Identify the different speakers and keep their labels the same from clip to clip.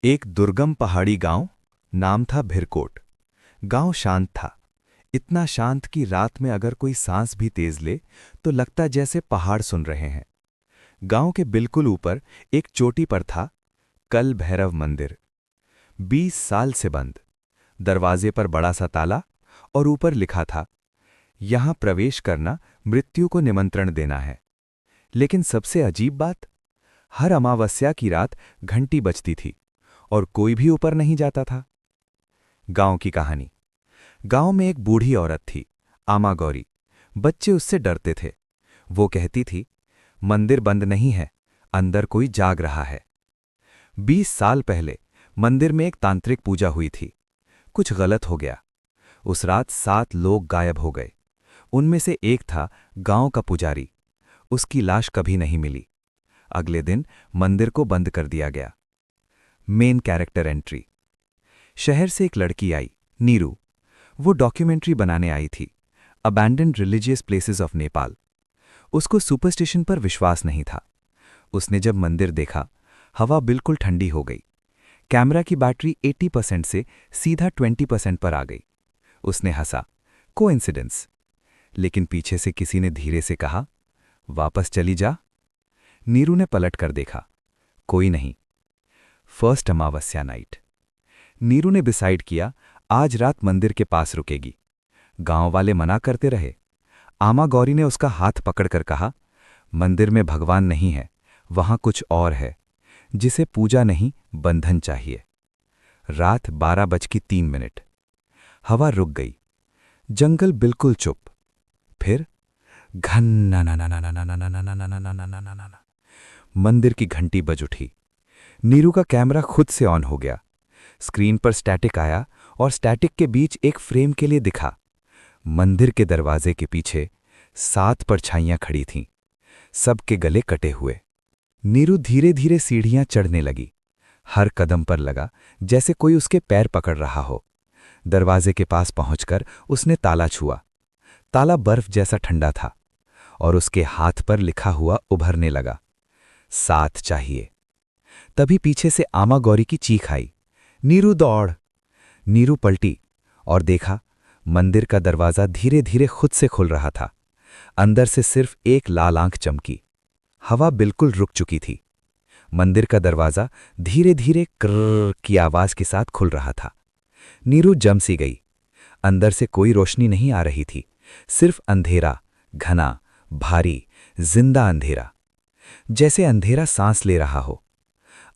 Speaker 1: एक दुर्गम पहाड़ी गांव, नाम था भिरकोट। गांव शांत था, इतना शांत कि रात में अगर कोई सांस भी तेज ले तो लगता जैसे पहाड़ सुन रहे हैं। गांव के बिल्कुल ऊपर एक चोटी पर था कल भैरव मंदिर। 20 साल से बंद, दरवाजे पर बड़ा सा ताला और ऊपर लिखा था, यहां प्रवेश करना मृत्यु को निमंत्रण देना है। लेकिन सबसे अजीब बात, हर अमावस्या की रात घंटी बजती थी और कोई भी ऊपर नहीं जाता था। गांव की कहानी। गांव में एक बूढ़ी औरत थी, आमा गौरी। बच्चे उससे डरते थे। वो कहती थी, मंदिर बंद नहीं है, अंदर कोई जाग रहा है। 20 साल पहले मंदिर में एक तांत्रिक पूजा हुई थी। कुछ गलत हो गया। उस रात 7 लोग गायब हो गए। उनमें से एक था गांव का पुजारी। उसकी लाश कभी नहीं मिली। अगले दिन मंदिर को बंद कर दिया गया। Main character entry. शहर से एक लड़की आई, नीरू। वो डॉक्यूमेंट्री बनाने आई थी, abandoned religious places of Nepal. उसको सुपरस्टिशन पर विश्वास नहीं था। उसने जब मंदिर देखा, हवा बिल्कुल ठंडी हो गई। कैमरा की बैटरी 80% से सीधा 20% पर आ गई। उसने हंसा, कोइंसिडेंस। लेकिन पीछे से किसी ने धीरे से कहा, वापस चली जा। नीरू ने पलट कर देखा, कोई नहीं। फर्स्ट अमावस्या नाइट। नीरू ने डिसाइड किया, आज रात मंदिर के पास रुकेगी। गांव वाले मना करते रहे। आमा गौरी ने उसका हाथ पकड़कर कहा, मंदिर में भगवान नहीं है, वहां कुछ और है, जिसे पूजा नहीं बंधन चाहिए। रात 12:03। हवा रुक गई। जंगल बिल्कुल चुप। फिर घन मंदिर की घंटी बज उठी। नीरू का कैमरा खुद से ऑन हो गया। स्क्रीन पर स्टैटिक आया और स्टैटिक के बीच एक फ्रेम के लिए दिखा। मंदिर के दरवाजे के पीछे 7 परछाइयां खड़ी थीं, सबके गले कटे हुए। नीरू धीरे धीरे सीढ़ियां चढ़ने लगी। हर कदम पर लगा जैसे कोई उसके पैर पकड़ रहा हो। दरवाजे के पास पहुंचकर उसने ताला छुआ। ताला बर्फ जैसा ठंडा था और उसके हाथ पर लिखा हुआ उभरने लगा, 7 चाहिए। तभी पीछे से आमा गौरी की चीख आई, नीरू दौड़। नीरू पलटी और देखा, मंदिर का दरवाजा धीरे धीरे खुद से खुल रहा था। अंदर से सिर्फ एक लाल आंख चमकी। हवा बिल्कुल रुक चुकी थी। मंदिर का दरवाजा धीरे धीरे कर्र की आवाज के साथ खुल रहा था। नीरू जम सी गई। अंदर से कोई रोशनी नहीं आ रही थी, सिर्फ अंधेरा, घना, भारी, जिंदा अंधेरा, जैसे अंधेरा सांस ले रहा हो।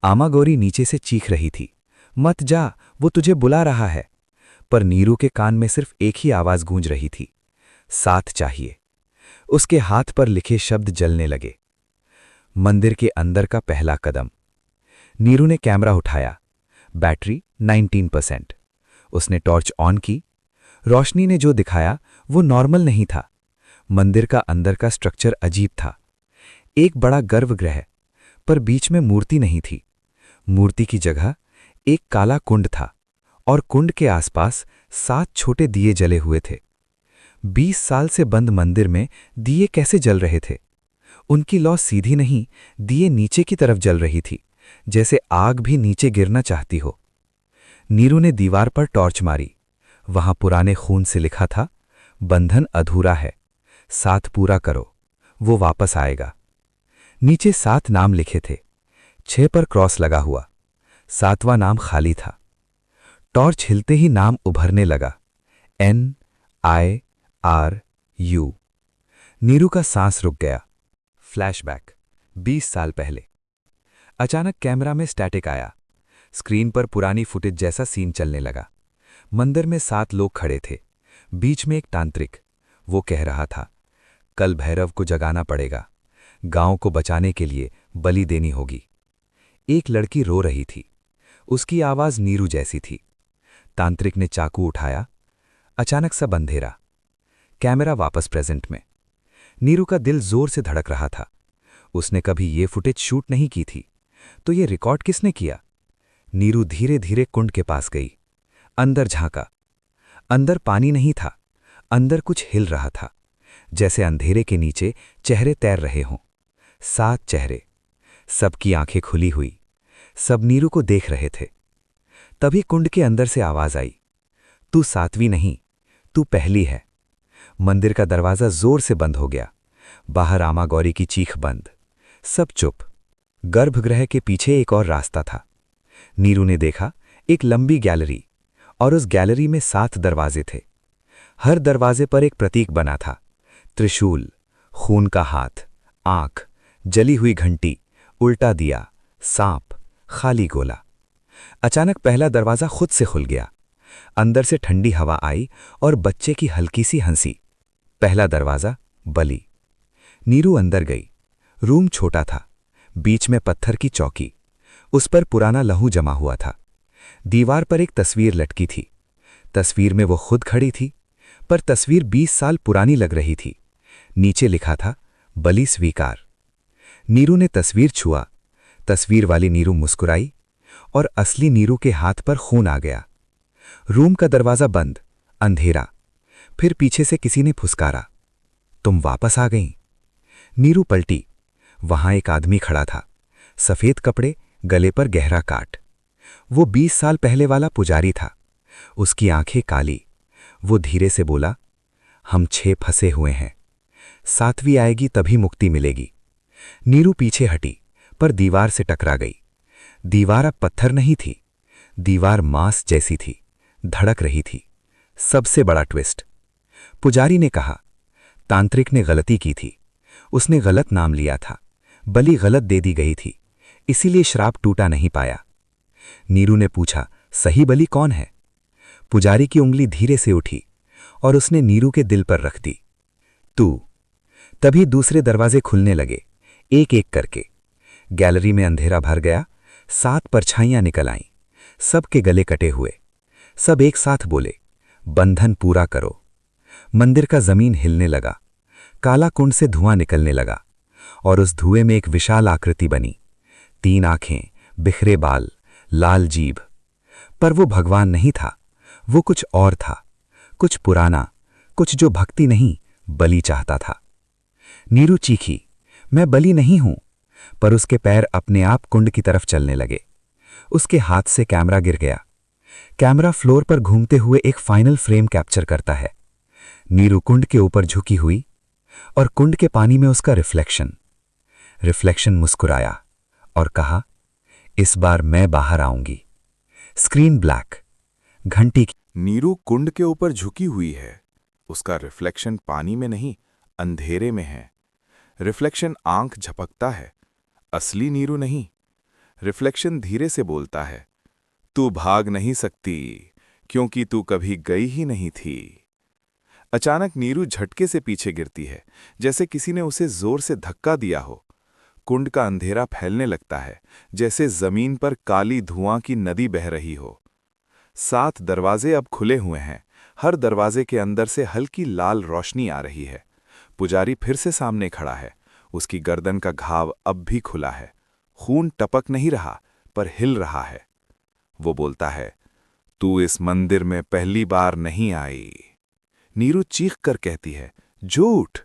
Speaker 1: आमा गौरी नीचे से चीख रही थी, मत जा, वो तुझे बुला रहा है। पर नीरू के कान में सिर्फ एक ही आवाज गूंज रही थी, 7 चाहिए। उसके हाथ पर लिखे शब्द जलने लगे। मंदिर के अंदर का पहला कदम। नीरू ने कैमरा उठाया। बैटरी 19%। उसने टॉर्च ऑन की। रोशनी ने जो दिखाया वो नॉर्मल नहीं था। मंदिर का अंदर का स्ट्रक्चर अजीब था। एक बड़ा गर्भगृह, पर बीच में मूर्ति नहीं थी। मूर्ति की जगह एक काला कुंड था और कुंड के आसपास 7 छोटे दिए जले हुए थे। 20 साल से बंद मंदिर में दिए कैसे जल रहे थे? उनकी लौ सीधी नहीं, दिए नीचे की तरफ जल रही थी, जैसे आग भी नीचे गिरना चाहती हो। नीरू ने दीवार पर टॉर्च मारी। वहां पुराने खून से लिखा था, बंधन अधूरा है, 7 पूरा करो, वो वापस आएगा। नीचे 7 नाम लिखे थे, 6 पर क्रॉस लगा हुआ। 7वां नाम खाली था। टॉर्च हिलते ही नाम उभरने लगा, NIRU। नीरू का सांस रुक गया। फ्लैशबैक 20 साल पहले। अचानक कैमरा में स्टैटिक आया। स्क्रीन पर पुरानी फुटेज जैसा सीन चलने लगा। मंदिर में 7 लोग खड़े थे। बीच में एक तांत्रिक। वो कह रहा था, कल भैरव को जगाना पड़ेगा, गांव को बचाने के लिए बलि देनी होगी। एक लड़की रो रही थी। उसकी आवाज नीरू जैसी थी। तांत्रिक ने चाकू उठाया। अचानक सा अंधेरा। कैमरा वापस प्रेजेंट में। नीरू का दिल जोर से धड़क रहा था। उसने कभी ये फुटेज शूट नहीं की थी, तो ये रिकॉर्ड किसने किया? नीरू धीरे धीरे कुंड के पास गई। अंदर झांका। अंदर पानी नहीं था, अंदर कुछ हिल रहा था, जैसे अंधेरे के नीचे चेहरे तैर रहे हों। 7 चेहरे, सबकी आंखें खुली हुई, सब नीरू को देख रहे थे। तभी कुंड के अंदर से आवाज आई, तू सातवीं नहीं, तू पहली है। मंदिर का दरवाजा जोर से बंद हो गया। बाहर आमा गौरी की चीख बंद। सब चुप। गर्भगृह के पीछे एक और रास्ता था। नीरू ने देखा, एक लंबी गैलरी, और उस गैलरी में 7 दरवाजे थे। हर दरवाजे पर एक प्रतीक बना था, त्रिशूल, खून का हाथ, आंख, जली हुई घंटी, उल्टा दिया, सांप, खाली गोला। अचानक पहला दरवाजा खुद से खुल गया। अंदर से ठंडी हवा आई और बच्चे की हल्की सी हंसी। पहला दरवाजा, बलि। नीरू अंदर गई। रूम छोटा था। बीच में पत्थर की चौकी, उस पर पुराना लहू जमा हुआ था। दीवार पर एक तस्वीर लटकी थी। तस्वीर में वो खुद खड़ी थी, पर तस्वीर 20 साल पुरानी लग रही थी। नीचे लिखा था, बलि स्वीकार। नीरू ने तस्वीर छुआ। तस्वीर वाली नीरू मुस्कुराई और असली नीरू के हाथ पर खून आ गया। रूम का दरवाजा बंद, अंधेरा। फिर पीछे से किसी ने फुसकारा, तुम वापस आ गईं। नीरू पलटी। वहां एक आदमी खड़ा था, सफेद कपड़े, गले पर गहरा काट। वो 20 साल पहले वाला पुजारी था। उसकी आंखें काली। वो धीरे से बोला, हम 6 फंसे हुए हैं, 7वीं आएगी तभी मुक्ति मिलेगी। नीरू पीछे हटी, पर दीवार से टकरा गई। दीवार अब पत्थर नहीं थी, दीवार मांस जैसी थी, धड़क रही थी। सबसे बड़ा ट्विस्ट, पुजारी ने कहा, तांत्रिक ने गलती की थी, उसने गलत नाम लिया था, बलि गलत दे दी गई थी, इसीलिए श्राप टूटा नहीं पाया। नीरू ने पूछा, सही बलि कौन है? पुजारी की उंगली धीरे से उठी और उसने नीरू के दिल पर रख दी, तू। तभी दूसरे दरवाजे खुलने लगे, एक एक करके। गैलरी में अंधेरा भर गया। 7 परछाइयां निकल आईं, सबके गले कटे हुए। सब एक साथ बोले, बंधन पूरा करो। मंदिर का जमीन हिलने लगा। काला कुंड से धुआं निकलने लगा और उस धुएं में एक विशाल आकृति बनी। 3 आंखें, बिखरे बाल, लाल जीभ। पर वो भगवान नहीं था, वो कुछ और था, कुछ पुराना, कुछ जो भक्ति नहीं, बलि चाहता था। नीरू चीखी, मैं बलि नहीं हूं। पर उसके पैर अपने आप कुंड की तरफ चलने लगे। उसके हाथ से कैमरा गिर गया। कैमरा फ्लोर पर घूमते हुए एक फाइनल फ्रेम कैप्चर करता है। नीरू कुंड के ऊपर झुकी हुई और कुंड के पानी में उसका रिफ्लेक्शन मुस्कुराया और कहा, इस बार मैं बाहर आऊंगी। Screen black. घंटी की।
Speaker 2: नीरू कुंड के ऊपर झुकी हुई है। उसका रिफ्लेक्शन पानी में नहीं, अंधेरे में है। रिफ्लेक्शन आंख झपकता है, असली नीरू नहीं। रिफ्लेक्शन धीरे से बोलता है, तू भाग नहीं सकती, क्योंकि तू कभी गई ही नहीं थी। अचानक नीरू झटके से पीछे गिरती है, जैसे किसी ने उसे जोर से धक्का दिया हो। कुंड का अंधेरा फैलने लगता है, जैसे जमीन पर काली धुआं की नदी बह रही हो। 7 दरवाजे अब खुले हुए हैं। हर दरवाजे के अंदर से हल्की लाल रोशनी आ रही है। पुजारी फिर से सामने खड़ा है। उसकी गर्दन का घाव अब भी खुला है। खून टपक नहीं रहा, पर हिल रहा है। वो बोलता है, तू इस मंदिर में पहली बार नहीं आई। नीरू चीख कर कहती है, झूठ।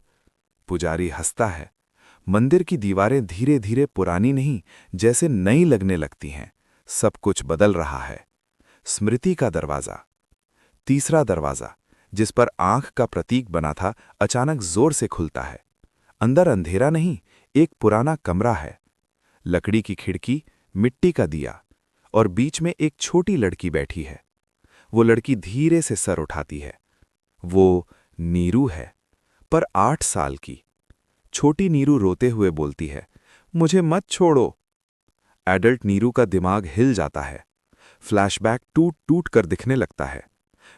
Speaker 2: पुजारी हंसता है। मंदिर की दीवारें धीरे धीरे पुरानी नहीं, जैसे नई लगने लगती हैं। सब कुछ बदल रहा है। स्मृति का दरवाजा। तीसरा दरवाजा, जिस पर आंख का प्रतीक बना था, अचानक जोर से खुलता है। अंदर अंधेरा नहीं, एक पुराना कमरा है। लकड़ी की खिड़की, मिट्टी का दिया, और बीच में एक छोटी लड़की बैठी है। वो लड़की धीरे से सर उठाती है। वो नीरू है, पर 8 साल की। छोटी नीरू रोते हुए बोलती है, मुझे मत छोड़ो। एडल्ट नीरू का दिमाग हिल जाता है। फ्लैशबैक टूट टूट कर दिखने लगता है।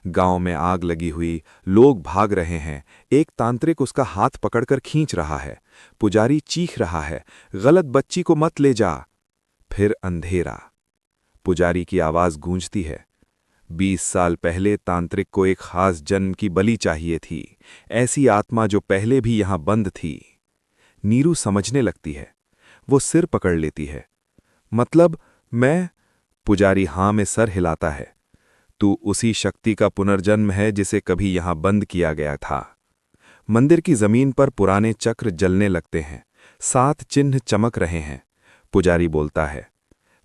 Speaker 2: गांव में आग लगी हुई, लोग भाग रहे हैं। एक तांत्रिक उसका हाथ पकड़कर खींच रहा है। पुजारी चीख रहा है, गलत बच्ची को मत ले जा। फिर अंधेरा। पुजारी की आवाज गूंजती है, 20 साल पहले तांत्रिक को एक खास जन्म की बलि चाहिए थी, ऐसी आत्मा जो पहले भी यहां बंद थी। नीरू समझने लगती है। वो सिर पकड़ लेती है। मतलब मैं? पुजारी हां में सर हिलाता है। तू उसी शक्ति का पुनर्जन्म है जिसे कभी यहां बंद किया गया था। मंदिर की जमीन पर पुराने चक्र जलने लगते हैं। 7 चिन्ह चमक रहे हैं। पुजारी बोलता है,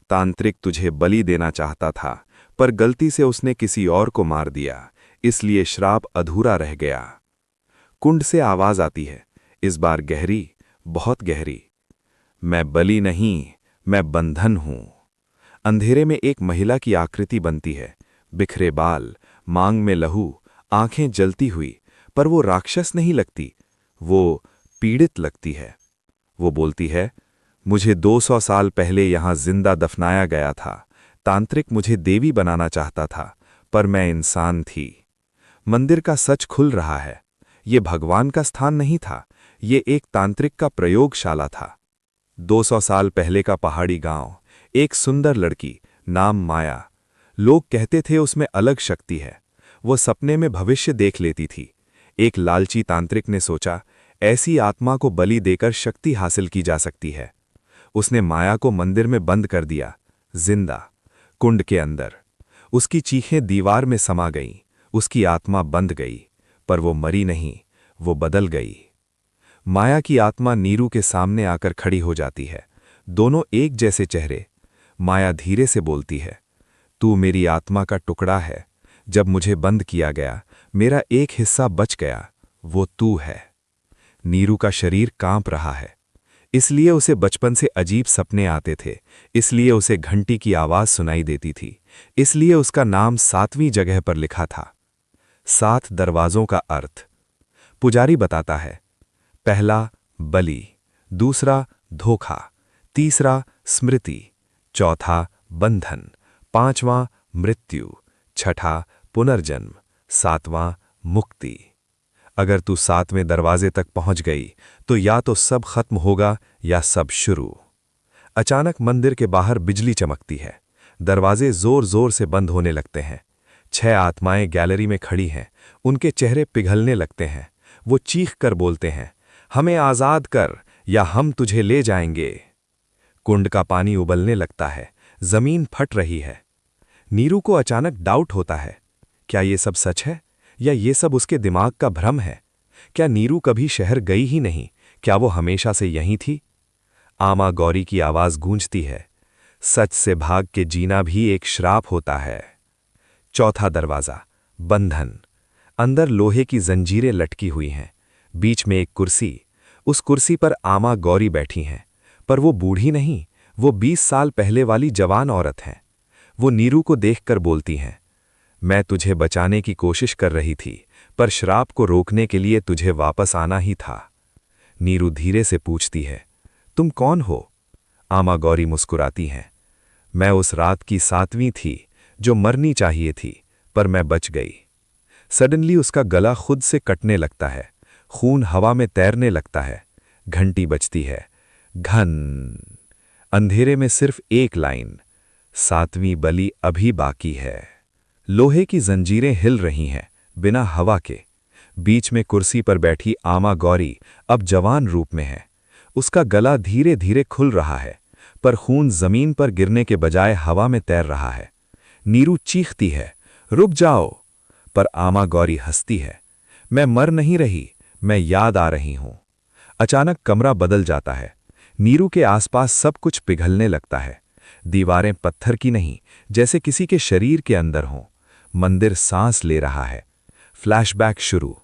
Speaker 2: तांत्रिक तुझे बलि देना चाहता था, पर गलती से उसने किसी और को मार दिया, इसलिए श्राप अधूरा रह गया। कुंड से आवाज आती है, इस बार गहरी, बहुत गहरी। मैं बलि नहीं, मैं बंधन हूं। अंधेरे में एक महिला की आकृति बनती है, बिखरे बाल, मांग में लहू, आंखें जलती हुई, पर वो राक्षस नहीं लगती, वो पीड़ित लगती है। वो बोलती है, मुझे 200 साल पहले यहां जिंदा दफनाया गया था। तांत्रिक मुझे देवी बनाना चाहता था, पर मैं इंसान थी। मंदिर का सच खुल रहा है। ये भगवान का स्थान नहीं था, ये एक तांत्रिक का प्रयोगशाला था। 200 साल पहले का पहाड़ी गांव, एक सुंदर लड़की, नाम माया। लोग कहते थे उसमें अलग शक्ति है। वो सपने में भविष्य देख लेती थी। एक लालची तांत्रिक ने सोचा, ऐसी आत्मा को बलि देकर शक्ति हासिल की जा सकती है। उसने माया को मंदिर में बंद कर दिया, जिंदा, कुंड के अंदर। उसकी चीखें दीवार में समा गईं, उसकी आत्मा बंध गई, पर वो मरी नहीं, वो बदल गई। माया की आत्मा नीरू के सामने आकर खड़ी हो जाती है, दोनों एक जैसे चेहरे। माया धीरे से बोलती है, तू मेरी आत्मा का टुकड़ा है। जब मुझे बंद किया गया, मेरा एक हिस्सा बच गया, वो तू है। नीरू का शरीर कांप रहा है, इसलिए उसे बचपन से अजीब सपने आते थे, इसलिए उसे घंटी की आवाज सुनाई देती थी, इसलिए उसका नाम 7वीं जगह पर लिखा था। 7 दरवाजों का अर्थ पुजारी बताता है, पहला बलि, दूसरा धोखा, तीसरा स्मृति, चौथा बंधन, पांचवां मृत्यु, छठा पुनर्जन्म, 7वां मुक्ति। अगर तू 7वें दरवाजे तक पहुंच गई तो या तो सब खत्म होगा या सब शुरू। अचानक मंदिर के बाहर बिजली चमकती है, दरवाजे जोर जोर से बंद होने लगते हैं। 6 आत्माएं गैलरी में खड़ी हैं, उनके चेहरे पिघलने लगते हैं। वो चीख कर बोलते हैं, हमें आजाद कर या हम तुझे ले जाएंगे। कुंड का पानी उबलने लगता है, जमीन फट रही है। नीरू को अचानक डाउट होता है, क्या ये सब सच है या ये सब उसके दिमाग का भ्रम है? क्या नीरू कभी शहर गई ही नहीं? क्या वो हमेशा से यहीं थी? आमा गौरी की आवाज गूंजती है, सच से भाग के जीना भी एक श्राप होता है। चौथा दरवाजा, बंधन। अंदर लोहे की जंजीरें लटकी हुई हैं, बीच में एक कुर्सी। उस कुर्सी पर आमा गौरी बैठी हैं, पर वो बूढ़ी नहीं, वो 20 साल पहले वाली जवान औरत हैं। वो नीरू को देखकर बोलती हैं, मैं तुझे बचाने की कोशिश कर रही थी, पर श्राप को रोकने के लिए तुझे वापस आना ही था। नीरू धीरे से पूछती है, तुम कौन हो? आमा गौरी मुस्कुराती हैं, मैं उस रात की 7वीं थी जो मरनी चाहिए थी, पर मैं बच गई। सडनली उसका गला खुद से कटने लगता है, खून हवा में तैरने लगता है। घंटी बजती है, घन। अंधेरे में सिर्फ एक लाइन, 7वीं बलि अभी बाकी है। लोहे की जंजीरें हिल रही हैं, बिना हवा के। बीच में कुर्सी पर बैठी आमा गौरी अब जवान रूप में है। उसका गला धीरे धीरे खुल रहा है, पर खून जमीन पर गिरने के बजाय हवा में तैर रहा है। नीरू चीखती है, रुक जाओ, पर आमा गौरी हंसती है, मैं मर नहीं रही, मैं याद आ रही हूं। अचानक कमरा बदल जाता है, नीरू के आसपास सब कुछ पिघलने लगता है। दीवारें पत्थर की नहीं, जैसे किसी के शरीर के अंदर हों। मंदिर सांस ले रहा है। फ्लैशबैक शुरू।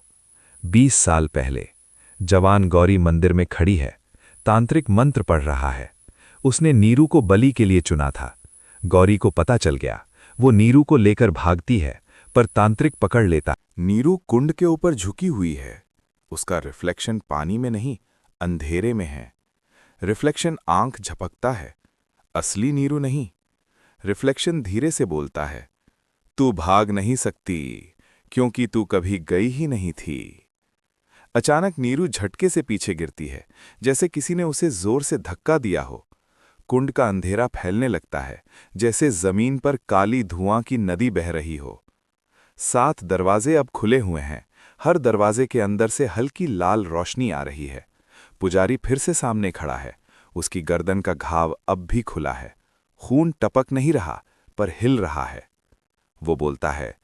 Speaker 2: 20 साल पहले जवान गौरी मंदिर में खड़ी है, तांत्रिक मंत्र पढ़ रहा है। उसने नीरू को बलि के लिए चुना था। गौरी को पता चल गया, वो नीरू को लेकर भागती है, पर तांत्रिक पकड़ लेता।
Speaker 3: नीरू कुंड के ऊपर झुकी हुई है, उसका रिफ्लेक्शन पानी में नहीं, अंधेरे में है। रिफ्लेक्शन आंख झपकता है, असली नीरू नहीं। रिफ्लेक्शन धीरे से बोलता है, तू भाग नहीं सकती, क्योंकि तू कभी गई ही नहीं थी। अचानक नीरू झटके से पीछे गिरती है, जैसे किसी ने उसे जोर से धक्का दिया हो। कुंड का अंधेरा फैलने लगता है, जैसे जमीन पर काली धुआं की नदी बह रही हो। 7 दरवाजे अब खुले हुए हैं, हर दरवाजे के अंदर से हल्की लाल रोशनी आ रही है। पुजारी फिर से सामने खड़ा है, उसकी गर्दन का घाव अब भी खुला है। खून टपक नहीं रहा, पर हिल रहा है। वो बोलता है,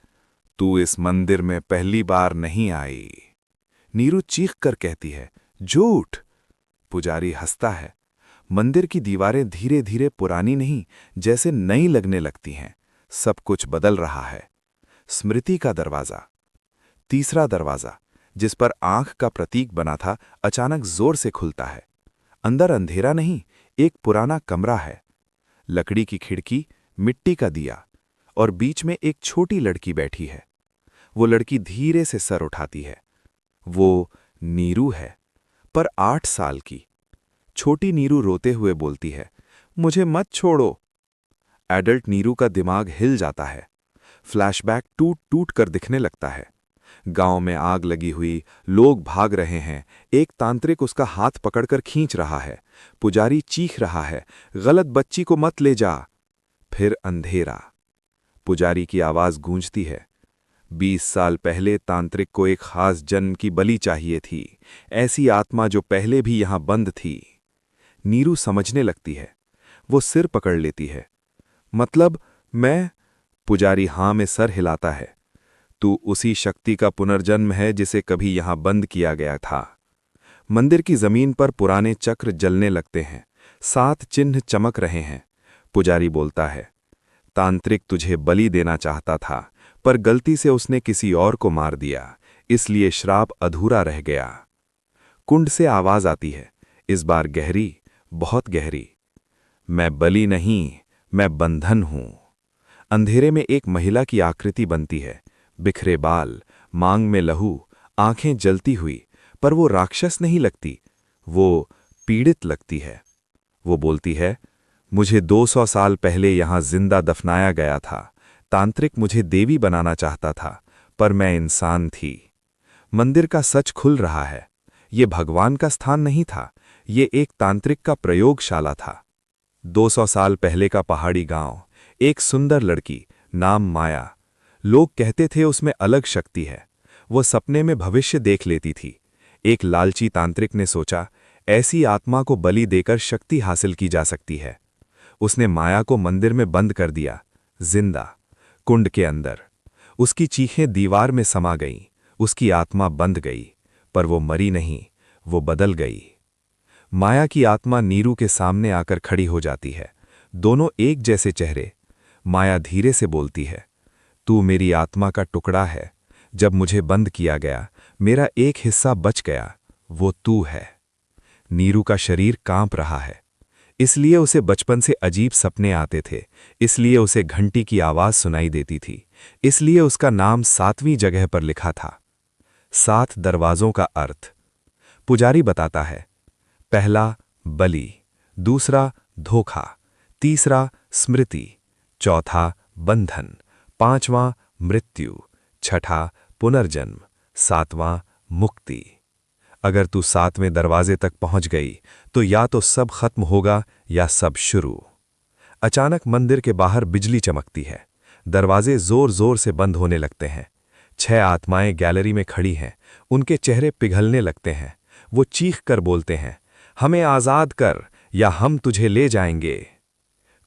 Speaker 3: तू इस मंदिर में पहली बार नहीं आई। नीरू चीख कर कहती है, झूठ। पुजारी हंसता है,
Speaker 2: मंदिर की दीवारें धीरे धीरे पुरानी नहीं, जैसे नई लगने लगती हैं। सब कुछ बदल रहा है। स्मृति का दरवाजा। तीसरा दरवाजा, जिस पर आंख का प्रतीक बना था, अचानक जोर से खुलता है। अंदर अंधेरा नहीं, एक पुराना कमरा है। लकड़ी की खिड़की, मिट्टी का दिया, और बीच में एक छोटी लड़की बैठी है। वो लड़की धीरे से सर उठाती है। वो नीरू है, पर 8 साल की। छोटी नीरू रोते हुए बोलती है, मुझे मत छोड़ो। एडल्ट नीरू का दिमाग हिल जाता है। फ्लैशबैक टूट टूट कर दिखने लगता है। गांव में आग लगी हुई, लोग भाग रहे हैं। एक तांत्रिक उसका हाथ पकड़कर खींच रहा है। पुजारी चीख रहा है, गलत बच्ची को मत ले जा। फिर अंधेरा। पुजारी की आवाज गूंजती है, 20 साल पहले तांत्रिक को एक खास जन्म की बलि चाहिए थी, ऐसी आत्मा जो पहले भी यहां बंद थी। नीरू समझने लगती है। वो सिर पकड़ लेती है। मतलब मैं? पुजारी हां में सर हिलाता है। तू उसी शक्ति का पुनर्जन्म है जिसे कभी यहां बंद किया गया था। मंदिर की जमीन पर पुराने चक्र जलने लगते हैं। 7 चिन्ह चमक रहे हैं। पुजारी बोलता है, तांत्रिक तुझे बलि देना चाहता था, पर गलती से उसने किसी और को मार दिया, इसलिए श्राप अधूरा रह गया। कुंड से आवाज आती है, इस बार गहरी, बहुत गहरी। मैं बलि नहीं, मैं बंधन हूं। अंधेरे में एक महिला की आकृति बनती है। बिखरे बाल, मांग में लहू, आंखें जलती हुई, पर वो राक्षस नहीं लगती, वो पीड़ित लगती है। वो बोलती है, मुझे 200 साल पहले यहां जिंदा दफनाया गया था। तांत्रिक मुझे देवी बनाना चाहता था, पर मैं इंसान थी। मंदिर का सच खुल रहा है। ये भगवान का स्थान नहीं था, ये एक तांत्रिक का प्रयोगशाला था। 200 साल पहले का पहाड़ी गांव, एक सुंदर लड़की, नाम माया। लोग कहते थे उसमें अलग शक्ति है। वो सपने में भविष्य देख लेती थी। एक लालची तांत्रिक ने सोचा, ऐसी आत्मा को बलि देकर शक्ति हासिल की जा सकती है। उसने माया को मंदिर में बंद कर दिया, जिंदा, कुंड के अंदर। उसकी चीखें दीवार में समा गईं। उसकी आत्मा बंध गई, पर वो मरी नहीं, वो बदल गई। माया की आत्मा नीरू के सामने आकर खड़ी हो जाती है। दोनों एक जैसे चेहरे। माया धीरे से बोलती है, तू मेरी आत्मा का टुकड़ा है। जब मुझे बंद किया गया, मेरा एक हिस्सा बच गया, वो तू है। नीरू का शरीर कांप रहा है। इसलिए उसे बचपन से अजीब सपने आते थे, इसलिए उसे घंटी की आवाज सुनाई देती थी, इसलिए उसका नाम 7वीं जगह पर लिखा था। 7 दरवाजों का अर्थ पुजारी बताता है। पहला बलि, दूसरा धोखा, तीसरा स्मृति, चौथा बंधन, 5वां मृत्यु, छठा पुनर्जन्म, 7वां मुक्ति। अगर तू 7वें दरवाजे तक पहुंच गई तो या तो सब खत्म होगा या सब शुरू। अचानक मंदिर के बाहर बिजली चमकती है। दरवाजे जोर जोर से बंद होने लगते हैं। 6 आत्माएं गैलरी में खड़ी हैं। उनके चेहरे पिघलने लगते हैं। वो चीख कर बोलते हैं, हमें आजाद कर या हम तुझे ले जाएंगे।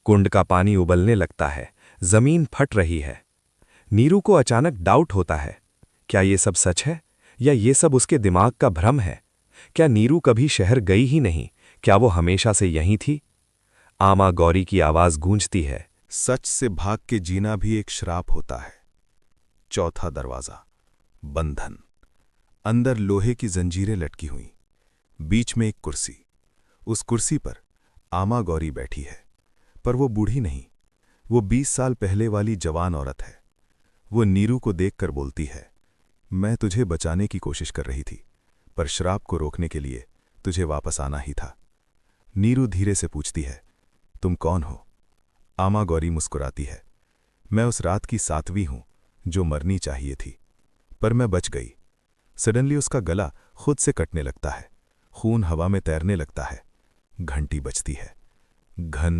Speaker 2: कुंड का पानी उबलने लगता है। जमीन फट रही है। नीरू को अचानक डाउट होता है, क्या ये सब सच है या ये सब उसके दिमाग का भ्रम है? क्या नीरू कभी शहर गई ही नहीं? क्या वो हमेशा से यहीं थी? आमा गौरी की आवाज गूंजती है,
Speaker 3: सच से भाग के जीना भी एक श्राप होता है। चौथा दरवाजा, बंधन। अंदर लोहे की जंजीरें लटकी हुई। बीच में एक कुर्सी। उस कुर्सी पर आमा गौरी बैठी है, पर वो बूढ़ी नहीं, वो 20 साल पहले वाली जवान औरत है। वो नीरू को देखकर बोलती है, मैं तुझे बचाने की कोशिश कर रही थी, पर श्राप को रोकने के लिए तुझे वापस आना ही था। नीरू धीरे से पूछती है, तुम कौन हो? आमा गौरी मुस्कुराती है, मैं उस रात की 7वीं हूं जो मरनी चाहिए थी, पर मैं बच गई। सडनली उसका गला खुद से कटने लगता है। खून हवा में तैरने लगता है। घंटी बजती है। घन।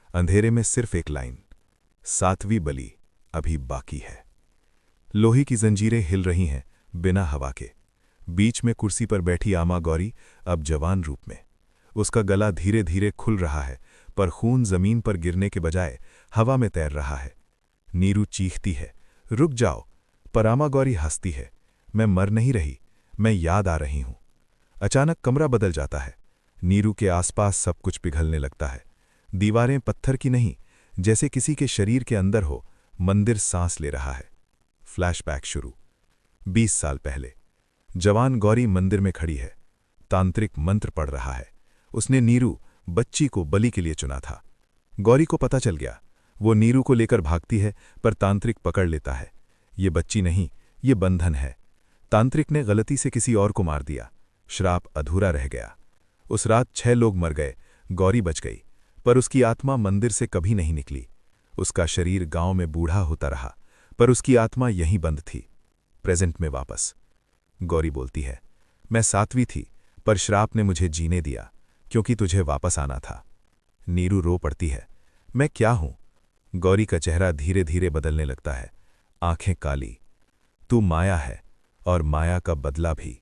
Speaker 3: अंधेरे में सिर्फ एक लाइन, 7वीं बलि अभी बाकी है। लोहे की जंजीरें हिल रही हैं बिना हवा के। बीच में कुर्सी पर बैठी आमा गौरी अब जवान रूप में। उसका गला धीरे धीरे खुल रहा है, पर खून जमीन पर गिरने के बजाय हवा में तैर रहा है। नीरू चीखती है, रुक जाओ, पर आमा गौरी हंसती है, मैं मर नहीं रही, मैं याद आ रही हूं। अचानक कमरा बदल जाता है। नीरू के आसपास सब कुछ पिघलने लगता है। दीवारें पत्थर की नहीं, जैसे किसी के शरीर के अंदर हो। मंदिर सांस ले रहा है। फ्लैशबैक शुरू। 20 साल पहले जवान गौरी मंदिर में खड़ी है। तांत्रिक मंत्र पढ़ रहा है। उसने नीरू, बच्ची को बलि के लिए चुना था। गौरी को पता चल गया। वो नीरू को लेकर भागती है, पर तांत्रिक पकड़ लेता है। ये बच्ची नहीं, ये बंधन है। तांत्रिक ने गलती से किसी और को मार दिया। श्राप अधूरा रह गया। उस रात 6 लोग मर गए। गौरी बच गई, पर उसकी आत्मा मंदिर से कभी नहीं निकली। उसका शरीर गांव में बूढ़ा होता रहा, पर उसकी आत्मा यहीं बंद थी, प्रेजेंट में वापस। गौरी बोलती है, मैं 7वीं थी, पर श्राप ने मुझे जीने दिया, क्योंकि तुझे वापस आना था। नीरू रो पड़ती है, मैं क्या हूं? गौरी का चेहरा धीरे धीरे बदलने लगता है। आंखें काली। तू माया है, और माया का बदला भी।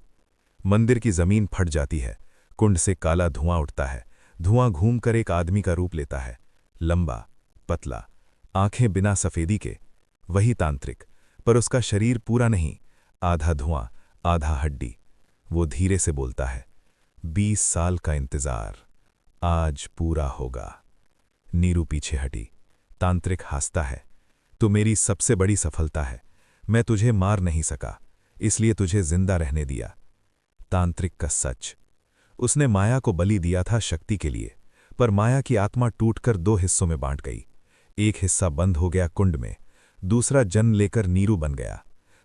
Speaker 3: मंदिर की जमीन फट जाती है। कुंड से काला धुआं उठता है। धुआं घूमकर एक आदमी का रूप लेता है। लंबा, पतला, आंखें बिना सफेदी के। वही तांत्रिक, पर उसका शरीर पूरा नहीं, आधा धुआं, आधा हड्डी। वो धीरे से बोलता है, 20 साल का इंतजार आज पूरा होगा। नीरू पीछे हटी। तांत्रिक हंसता है, तू मेरी सबसे बड़ी सफलता है। मैं तुझे मार नहीं सका, इसलिए तुझे जिंदा रहने दिया। तांत्रिक का सच। उसने माया को बलि दिया था शक्ति के लिए, पर माया की आत्मा टूटकर 2 हिस्सों में बांट गई। एक हिस्सा बंद हो गया कुंड में, दूसरा जन्म लेकर नीरू बन गया।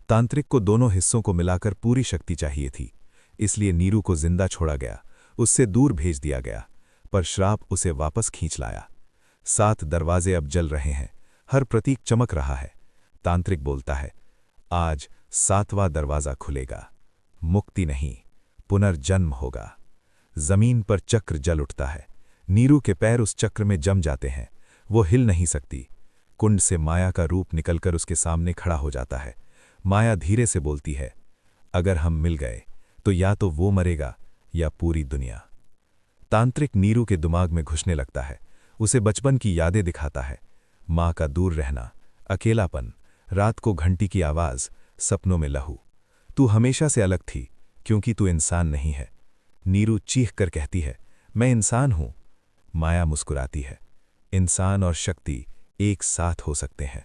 Speaker 3: तांत्रिक को दोनों हिस्सों को मिलाकर पूरी शक्ति चाहिए थी, इसलिए नीरू को जिंदा छोड़ा गया, उससे दूर भेज दिया गया, पर श्राप उसे वापस खींच लाया। 7 दरवाजे अब जल रहे हैं, हर प्रतीक चमक रहा है। तांत्रिक बोलता है, आज 7वां दरवाजा खुलेगा। मुक्ति नहीं, पुनर्जन्म होगा। जमीन पर चक्र जल उठता है। नीरू के पैर उस चक्र में जम जाते हैं। वो हिल नहीं सकती। कुंड से माया का रूप निकलकर उसके सामने खड़ा हो जाता है। माया धीरे से बोलती है, अगर हम मिल गए तो या तो वो मरेगा या पूरी दुनिया। तांत्रिक नीरू के दिमाग में घुसने लगता है। उसे बचपन की यादें दिखाता है। माँ का दूर रहना, अकेलापन, रात को घंटी की आवाज, सपनों में लहू। तू हमेशा से अलग थी, क्योंकि तू इंसान नहीं है। नीरू चीख कर कहती है, मैं इंसान हूं। माया मुस्कुराती है, इंसान और शक्ति एक साथ हो सकते हैं।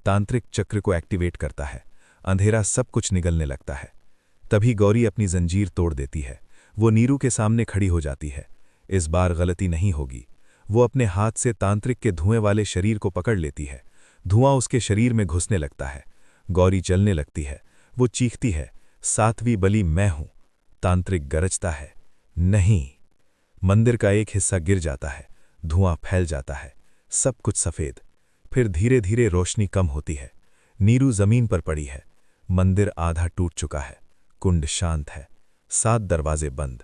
Speaker 3: तांत्रिक चक्र को एक्टिवेट करता है। अंधेरा सब कुछ निगलने लगता है। तभी गौरी अपनी जंजीर तोड़ देती है। वो नीरू के सामने खड़ी हो जाती है। इस बार गलती नहीं होगी। वो अपने हाथ से तांत्रिक के धुएं वाले शरीर को पकड़ लेती है। धुआं उसके शरीर में घुसने लगता है। गौरी चलने लगती है। वो चीखती है, 7वीं बलि मैं हूं। तांत्रिक गरजता है, नहीं। मंदिर का एक हिस्सा गिर जाता है। धुआं फैल जाता है, सब कुछ सफेद। फिर धीरे धीरे रोशनी कम होती है। नीरू जमीन पर पड़ी है। मंदिर आधा टूट चुका है। कुंड शांत है। 7 दरवाजे बंद।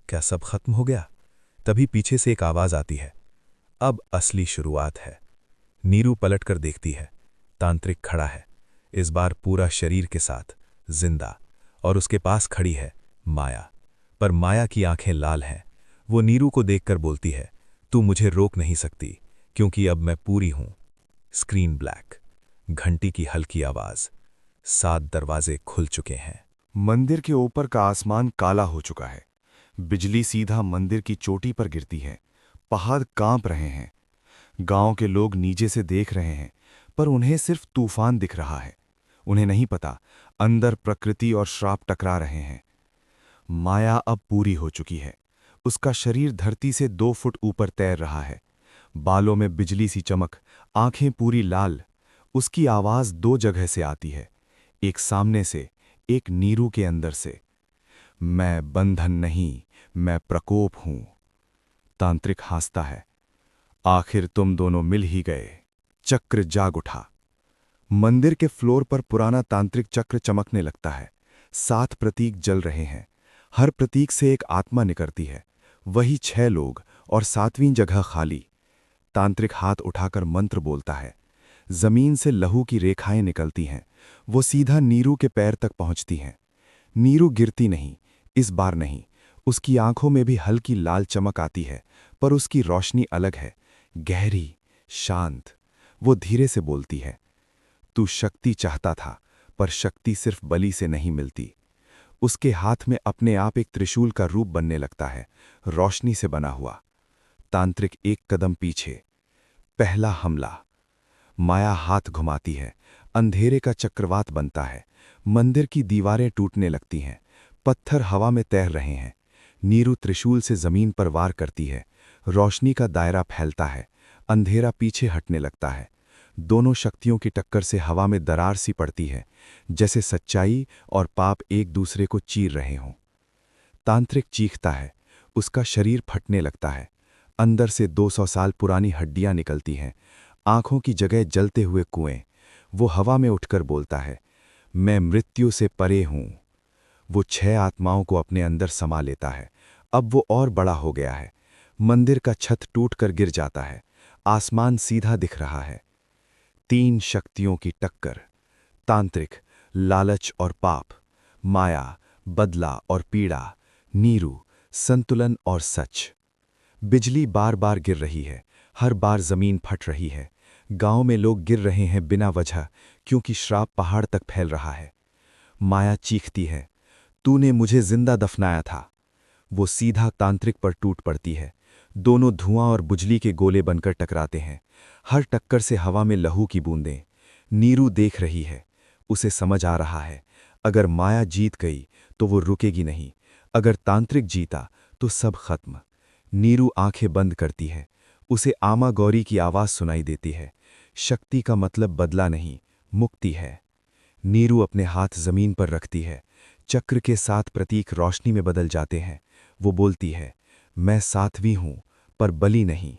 Speaker 3: क्या सब खत्म हो गया? तभी पीछे से एक आवाज आती है, अब असली शुरुआत है। नीरू पलटकर देखती है। तांत्रिक खड़ा है, इस बार पूरा शरीर के साथ, जिंदा, और उसके पास खड़ी है माया। पर माया की आंखें लाल हैं। वो नीरू को देखकर बोलती है, तू मुझे रोक नहीं सकती, क्योंकि अब मैं पूरी हूं। Screen black. घंटी की हल्की आवाज। 7 दरवाजे खुल चुके हैं।
Speaker 2: मंदिर के ऊपर का आसमान काला हो चुका है। बिजली सीधा मंदिर की चोटी पर गिरती है। पहाड़ कांप रहे हैं। गांव के लोग नीचे से देख रहे हैं, पर उन्हें सिर्फ तूफान दिख रहा है। उन्हें नहीं पता, अंदर प्रकृति और श्राप टकरा रहे हैं। माया अब पूरी हो चुकी है। उसका शरीर धरती से 2 फुट ऊपर तैर रहा है। बालों में बिजली सी चमक, आंखें पूरी लाल। उसकी आवाज 2 जगह से आती है, एक सामने से, एक नीरू के अंदर से। मैं बंधन नहीं, मैं प्रकोप हूं। तांत्रिक हंसता है, आखिर तुम दोनों मिल ही गए। चक्र जाग उठा। मंदिर के फ्लोर पर पुराना तांत्रिक चक्र चमकने लगता है। 7 प्रतीक जल रहे हैं। हर प्रतीक से एक आत्मा निकलती है। वही 6 लोग और 7वीं जगह खाली। तांत्रिक हाथ उठाकर मंत्र बोलता है। जमीन से लहू की रेखाएं निकलती हैं। वो सीधा नीरू के पैर तक पहुंचती हैं। नीरू गिरती नहीं, इस बार नहीं। उसकी आंखों में भी हल्की लाल चमक आती है, पर उसकी रोशनी अलग है, गहरी, शांत। वो धीरे से बोलती है, तू शक्ति चाहता था, पर शक्ति सिर्फ बलि से नहीं मिलती।
Speaker 3: उसके हाथ में अपने आप एक त्रिशूल का रूप बनने लगता है, रोशनी से बना हुआ। तांत्रिक एक कदम पीछे। पहला हमला। माया हाथ घुमाती है, अंधेरे का चक्रवात बनता है, मंदिर की दीवारें टूटने लगती हैं, पत्थर हवा में तैर रहे हैं। नीरू त्रिशूल से जमीन पर वार करती है, रोशनी का दायरा फैलता है, अंधेरा पीछे हटने लगता है। दोनों शक्तियों की टक्कर से हवा में दरार सी पड़ती है, जैसे सच्चाई और पाप एक दूसरे को चीर रहे हों। तांत्रिक चीखता है, उसका शरीर फटने लगता है, अंदर से 200 साल पुरानी हड्डियां निकलती हैं, आंखों की जगह जलते हुए कुएं। वो हवा में उठकर बोलता है, मैं मृत्यु से परे हूं। वो 6 आत्माओं को अपने अंदर समा लेता है। अब वो और बड़ा हो गया है। मंदिर का छत टूटकर गिर जाता है, आसमान सीधा दिख रहा है। 3 शक्तियों की टक्कर। तांत्रिक, लालच और पाप, माया, बदला और पीड़ा, नीरू, संतुलन और सच। बिजली बार बार गिर रही है, हर बार जमीन फट रही है। गांव में लोग गिर रहे हैं बिना वजह, क्योंकि श्राप पहाड़ तक फैल रहा है। माया चीखती है, तूने मुझे जिंदा दफनाया था। वो सीधा तांत्रिक पर टूट पड़ती है। दोनों धुआं और बुझली के गोले बनकर टकराते हैं, हर टक्कर से हवा में लहू की बूंदें। नीरू देख रही है, उसे समझ आ रहा है, अगर माया जीत गई तो वो रुकेगी नहीं, अगर तांत्रिक जीता तो सब खत्म। नीरू आंखें बंद करती है, उसे आमा गौरी की आवाज सुनाई देती है, शक्ति का मतलब बदला नहीं, मुक्ति है। नीरू अपने हाथ जमीन पर रखती है, चक्र के 7 प्रतीक रोशनी में बदल जाते हैं। वो बोलती है, मैं साध्वी हूं, पर बली नहीं।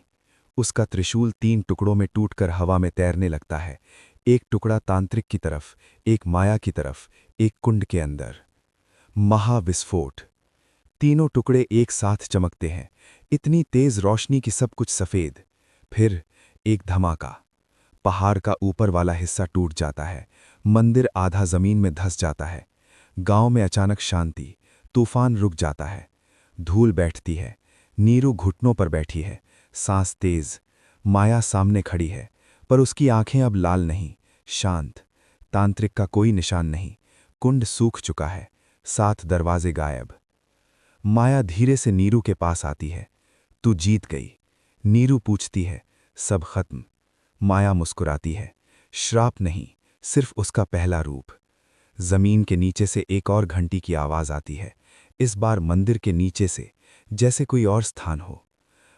Speaker 3: उसका त्रिशूल 3 टुकड़ों में टूटकर हवा में तैरने लगता है, एक टुकड़ा तांत्रिक की तरफ, एक माया की तरफ, एक कुंड के अंदर। महाविस्फोट। तीनों टुकड़े एक साथ चमकते हैं, इतनी तेज रोशनी की सब कुछ सफेद। फिर एक धमाका। पहाड़ का ऊपर वाला हिस्सा टूट जाता है, मंदिर आधा जमीन में धंस जाता है। गांव में अचानक शांति, तूफान रुक जाता है। धूल बैठती है, नीरू घुटनों पर बैठी है, सांस तेज। माया सामने खड़ी है, पर उसकी आंखें अब लाल नहीं, शांत। तांत्रिक का कोई निशान नहीं, कुंड सूख चुका है, 7 दरवाजे गायब। माया धीरे से नीरू के पास आती है, तू जीत गई। नीरू पूछती है, सब खत्म? माया मुस्कुराती है, श्राप नहीं, सिर्फ उसका पहला रूप। जमीन के नीचे से एक और घंटी की आवाज आती है, इस बार मंदिर के नीचे से, जैसे कोई और स्थान हो।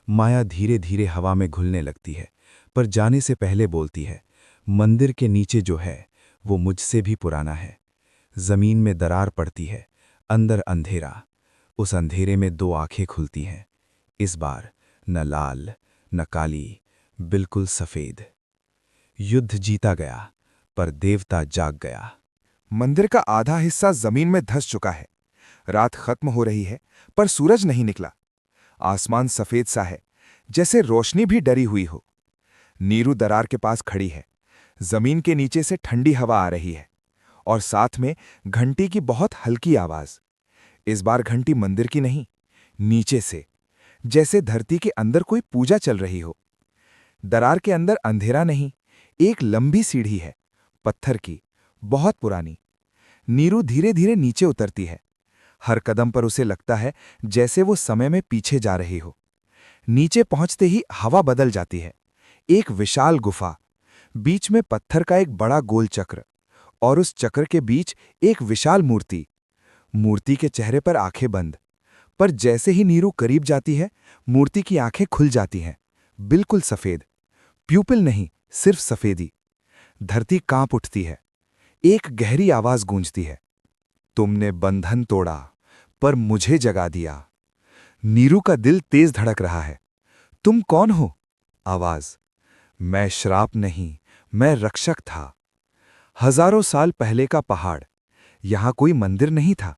Speaker 3: माया धीरे धीरे हवा में घुलने लगती है, पर जाने से पहले बोलती है, मंदिर के नीचे जो है वो मुझसे भी पुराना है। जमीन में दरार पड़ती है, अंदर अंधेरा। उस अंधेरे में 2 आंखें खुलती हैं, इस बार न लाल न काली, बिल्कुल सफेद। युद्ध जीता गया, पर देवता जाग गया।
Speaker 2: मंदिर का आधा हिस्सा जमीन में धंस चुका है। रात खत्म हो रही है, पर सूरज नहीं निकला। आसमान सफेद सा है, जैसे रोशनी भी डरी हुई हो। नीरू दरार के पास खड़ी है, जमीन के नीचे से ठंडी हवा आ रही है, और साथ में घंटी की बहुत हल्की आवाज। इस बार घंटी मंदिर की नहीं, नीचे से, जैसे धरती के अंदर कोई पूजा चल रही हो। दरार के अंदर अंधेरा नहीं, एक लंबी सीढ़ी है, पत्थर की, बहुत पुरानी। नीरू धीरे धीरे नीचे उतरती है। हर कदम पर उसे लगता है जैसे वो समय में पीछे जा रही हो। नीचे पहुंचते ही हवा बदल जाती है। एक विशाल गुफा, बीच में पत्थर का एक बड़ा गोल चक्र, और उस चक्र के बीच एक विशाल मूर्ति। मूर्ति के चेहरे पर आंखें बंद, पर जैसे ही नीरू करीब जाती है, मूर्ति की आंखें खुल जाती हैं, बिल्कुल सफेद। प्यूपिल नहीं, सिर्फ सफेदी। धरती कांप उठती है। एक गहरी आवाज गूंजती है, तुमने बंधन तोड़ा, पर मुझे जगा दिया। नीरू का दिल तेज धड़क रहा है। तुम कौन हो? आवाज, मैं श्राप नहीं, मैं रक्षक था। हजारों साल पहले का पहाड़। यहां कोई मंदिर नहीं था,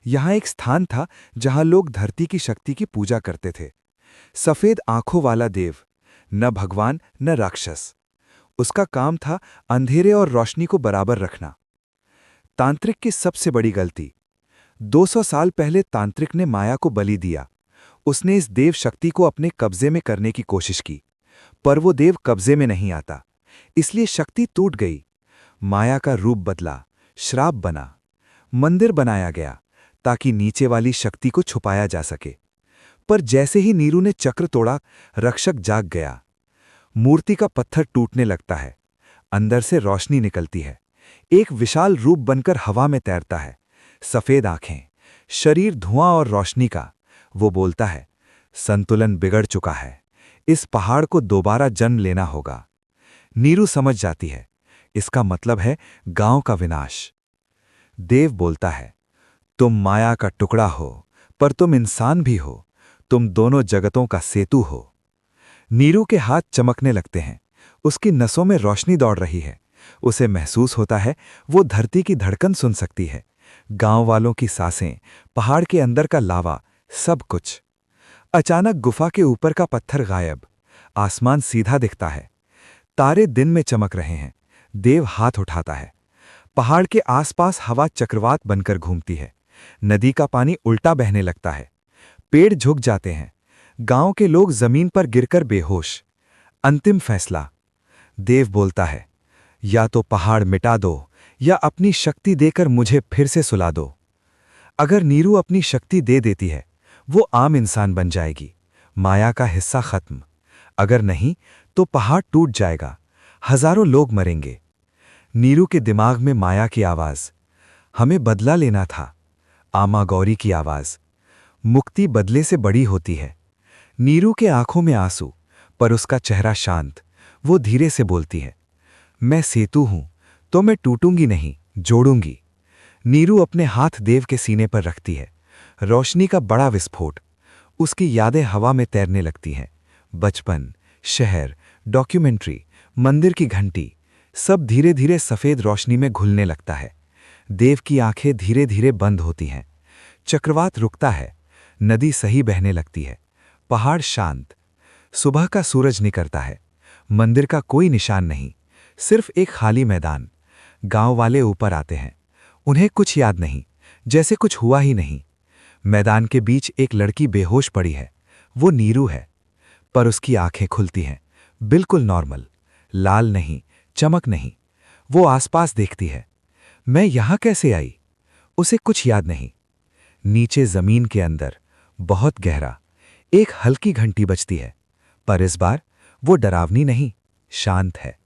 Speaker 2: यहां एक स्थान था जहां लोग धरती की शक्ति की पूजा करते थे। सफेद आंखों वाला देव, न भगवान न राक्षस। उसका काम था अंधेरे और रोशनी को बराबर रखना। तांत्रिक की सबसे बड़ी गलती, 200 साल पहले तांत्रिक ने माया को बलि दिया। उसने इस देव शक्ति को अपने कब्जे में करने की कोशिश की, पर वो देव कब्जे में नहीं आता, इसलिए शक्ति टूट गई। माया का रूप बदला, श्राप बना। मंदिर बनाया गया,
Speaker 1: ताकि नीचे वाली शक्ति को छुपाया जा सके। पर जैसे ही नीरू ने चक्र तोड़ा, रक्षक जाग गया। मूर्ति का पत्थर टूटने लगता है। अंदर से रोशनी निकलती है। एक विशाल रूप बनकर हवा में तैरता है। सफेद आंखें, शरीर धुआं और रोशनी का। वो बोलता है, संतुलन बिगड़ चुका है। इस पहाड़ को दोबारा जन्म लेना होगा। नीरू समझ जाती है, इसका मतलब है गांव का विनाश। देव बोलता है, तुम माया का टुकड़ा हो, पर तुम इंसान भी हो। तुम दोनों जगतों का सेतु हो। नीरू के हाथ चमकने लगते हैं। उसकी नसों में रोशनी दौड़ रही है। उसे महसूस होता है वो धरती की धड़कन सुन सकती है। गांव वालों की सांसें, पहाड़ के अंदर का लावा, सब कुछ। अचानक गुफा के ऊपर का पत्थर गायब। आसमान सीधा दिखता है। तारे दिन में चमक रहे हैं। देव हाथ उठाता है। पहाड़ के आसपास हवा चक्रवात बनकर घूमती है। नदी का पानी उल्टा बहने लगता है। पेड़ झुक जाते हैं। गांव के लोग जमीन पर गिरकर बेहोश। अंतिम फैसला। देव बोलता है, या तो पहाड़ मिटा दो या अपनी शक्ति देकर मुझे फिर से सुला दो। अगर नीरू अपनी शक्ति दे देती है, वो आम इंसान बन जाएगी। माया का हिस्सा खत्म। अगर नहीं तो पहाड़ टूट जाएगा। हजारों लोग मरेंगे। नीरू के दिमाग में माया की आवाज, हमें बदला लेना था। आमा गौरी की आवाज, मुक्ति बदले से बड़ी होती है। नीरू के आंखों में आंसू, पर उसका चेहरा शांत। वो धीरे से बोलती है, मैं सेतु हूं तो मैं टूटूंगी नहीं, जोड़ूंगी। नीरू अपने हाथ देव के सीने पर रखती है। रोशनी का बड़ा विस्फोट। उसकी यादें हवा में तैरने लगती हैं। बचपन, शहर, डॉक्यूमेंट्री, मंदिर की घंटी, सब धीरे धीरे सफेद रोशनी में घुलने लगता है। देव की आंखें धीरे धीरे बंद होती हैं। चक्रवात रुकता है। नदी सही बहने लगती है। पहाड़ शांत। सुबह का सूरज निकलता है। मंदिर का कोई निशान नहीं, सिर्फ एक खाली मैदान। गांव वाले ऊपर आते हैं। उन्हें कुछ याद नहीं, जैसे कुछ हुआ ही नहीं। मैदान के बीच एक लड़की बेहोश पड़ी है। वो नीरू है, पर उसकी आंखें खुलती हैं, बिल्कुल नॉर्मल। लाल नहीं, चमक नहीं। वो आसपास देखती है। मैं यहां कैसे आई? उसे कुछ याद नहीं। नीचे जमीन के अंदर, बहुत गहरा, एक हल्की घंटी बजती है, पर इस बार वो डरावनी नहीं, शांत है।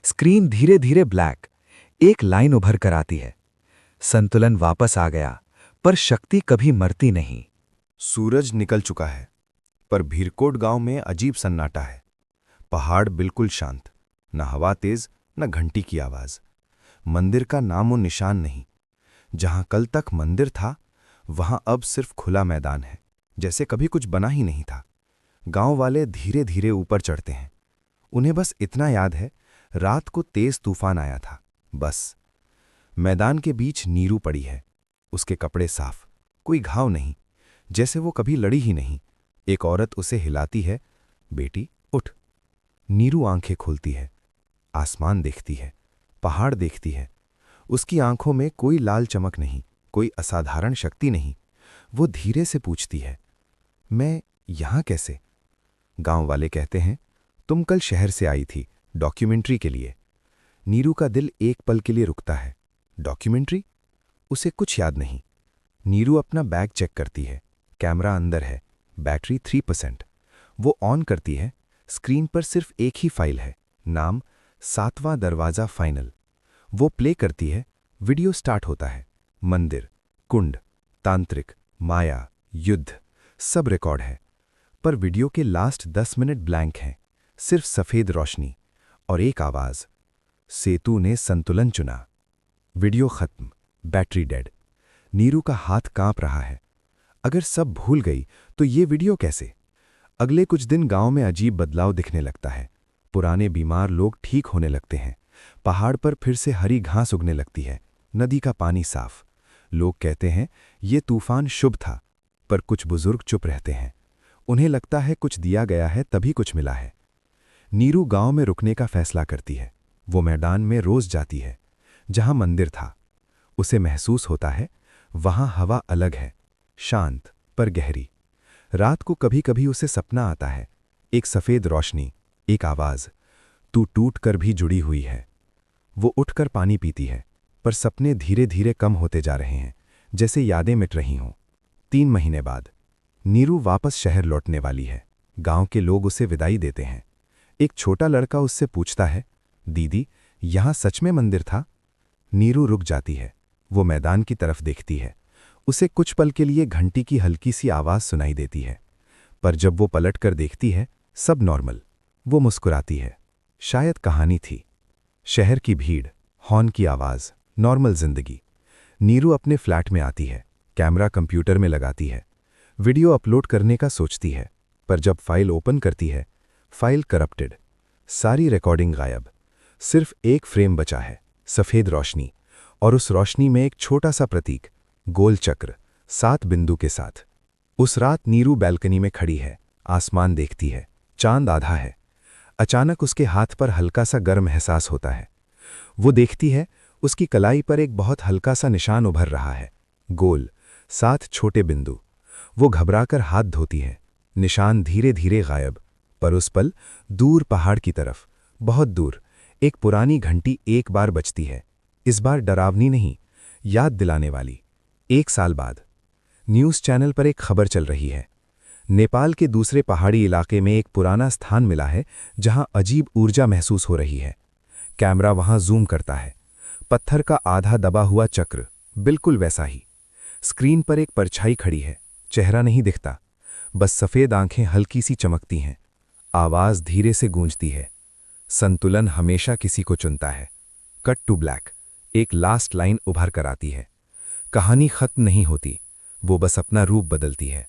Speaker 1: स्क्रीन धीरे धीरे ब्लैक। एक लाइन उभर कर आती है, संतुलन वापस आ गया, पर शक्ति कभी मरती नहीं।
Speaker 3: सूरज निकल चुका है, पर भीरकोट गांव में अजीब सन्नाटा है। पहाड़ बिल्कुल शांत, न हवा तेज न घंटी की आवाज। मंदिर का नामो निशान नहीं। जहां कल तक मंदिर था, वहां अब सिर्फ खुला मैदान है, जैसे कभी कुछ बना ही नहीं था। गांव वाले धीरे धीरे ऊपर चढ़ते हैं। उन्हें बस इतना याद है, रात को तेज तूफान आया था, बस। मैदान के बीच नीरू पड़ी है। उसके कपड़े साफ, कोई घाव नहीं, जैसे वो कभी लड़ी ही नहीं। एक औरत उसे हिलाती है, बेटी उठ। नीरू आंखें खोलती है। आसमान देखती है, पहाड़ देखती है। उसकी आंखों में कोई लाल चमक नहीं, कोई असाधारण शक्ति नहीं। वो धीरे से पूछती है, मैं यहां कैसे? गांव वाले कहते हैं, तुम कल शहर से आई थी, डॉक्यूमेंट्री के लिए। नीरू का दिल एक पल के लिए रुकता है। डॉक्यूमेंट्री? उसे कुछ याद नहीं। नीरू अपना बैग चेक करती है। कैमरा अंदर है, बैटरी 3%। वो ऑन करती है। स्क्रीन पर सिर्फ एक ही फाइल है, नाम 7वां दरवाजा फाइनल। वो प्ले करती है। वीडियो स्टार्ट होता है। मंदिर, कुंड, तांत्रिक, माया, युद्ध, सब रिकॉर्ड है। पर वीडियो के लास्ट 10 मिनट ब्लैंक हैं, सिर्फ सफेद रोशनी और एक आवाज, सेतु ने संतुलन चुना। वीडियो खत्म, बैटरी डेड। नीरू का हाथ कांप रहा है। अगर सब भूल गई तो ये वीडियो कैसे? अगले कुछ दिन गांव में अजीब बदलाव दिखने लगता है। पुराने बीमार लोग ठीक होने लगते हैं। पहाड़ पर फिर से हरी घास उगने लगती है। नदी का पानी साफ। लोग कहते हैं ये तूफान शुभ था, पर कुछ बुजुर्ग चुप रहते हैं। उन्हें लगता है कुछ दिया गया है तभी कुछ मिला है। नीरू गांव में रुकने का फैसला करती है। वो मैदान में रोज जाती है, जहां मंदिर था। उसे महसूस होता है वहां हवा अलग है, शांत पर गहरी। रात को कभी कभी उसे सपना आता है, एक सफेद रोशनी, एक आवाज, तू टूट कर भी जुड़ी हुई है। वो उठकर पानी पीती है, पर सपने धीरे धीरे कम होते जा रहे हैं। जैसे यादें मिट रही हों। 3 महीने बाद नीरू वापस शहर लौटने वाली है। गांव के लोग उसे विदाई देते हैं। एक छोटा लड़का उससे पूछता है, दीदी, यहाँ सच में मंदिर था? नीरू रुक जाती है। वो मैदान की तरफ देखती है। उसे कुछ पल के लिए घंटी की हल्की सी आवाज़ सुनाई देती है, पर जब वो पलट कर देखती है, सब नॉर्मल। वो मुस्कुराती है। शायद कहानी थी। शहर की भीड़, हॉर्न की आवाज़, नॉर्मल जिंदगी। नीरू अपने फ्लैट में आती है, कैमरा कंप्यूटर में लगाती है, वीडियो अपलोड करने का सोचती है, पर जब फाइल ओपन करती है, फाइल करप्टेड। सारी रिकॉर्डिंग गायब। सिर्फ एक फ्रेम बचा है, सफ़ेद रोशनी, और उस रोशनी में एक छोटा सा प्रतीक, गोल चक्र, 7 बिंदु के साथ। उस रात नीरू बैल्कनी में खड़ी है, आसमान देखती है, चांद आधा है। अचानक उसके हाथ पर हल्का सा गर्म एहसास होता है। वो देखती है, उसकी कलाई पर एक बहुत हल्का सा निशान उभर रहा है, गोल, 7 छोटे बिंदु। वो घबराकर हाथ धोती है। निशान धीरे धीरे गायब। पर उस पल दूर पहाड़ की तरफ, बहुत दूर, एक पुरानी घंटी एक बार बजती है। इस बार डरावनी नहीं, याद दिलाने वाली। 1 साल बाद न्यूज़ चैनल पर एक खबर चल रही है। नेपाल के दूसरे पहाड़ी इलाके में एक पुराना स्थान मिला है जहां अजीब ऊर्जा महसूस हो रही है। कैमरा वहां जूम करता है। पत्थर का आधा दबा हुआ चक्र, बिल्कुल वैसा ही। स्क्रीन पर एक परछाई खड़ी है, चेहरा नहीं दिखता, बस सफ़ेद आंखें हल्की सी चमकती हैं। आवाज़ धीरे से गूंजती है, संतुलन हमेशा किसी को चुनता है। Cut to black. एक लास्ट लाइन उभर कर आती है। कहानी खत्म नहीं होती, वो बस अपना रूप बदलती है।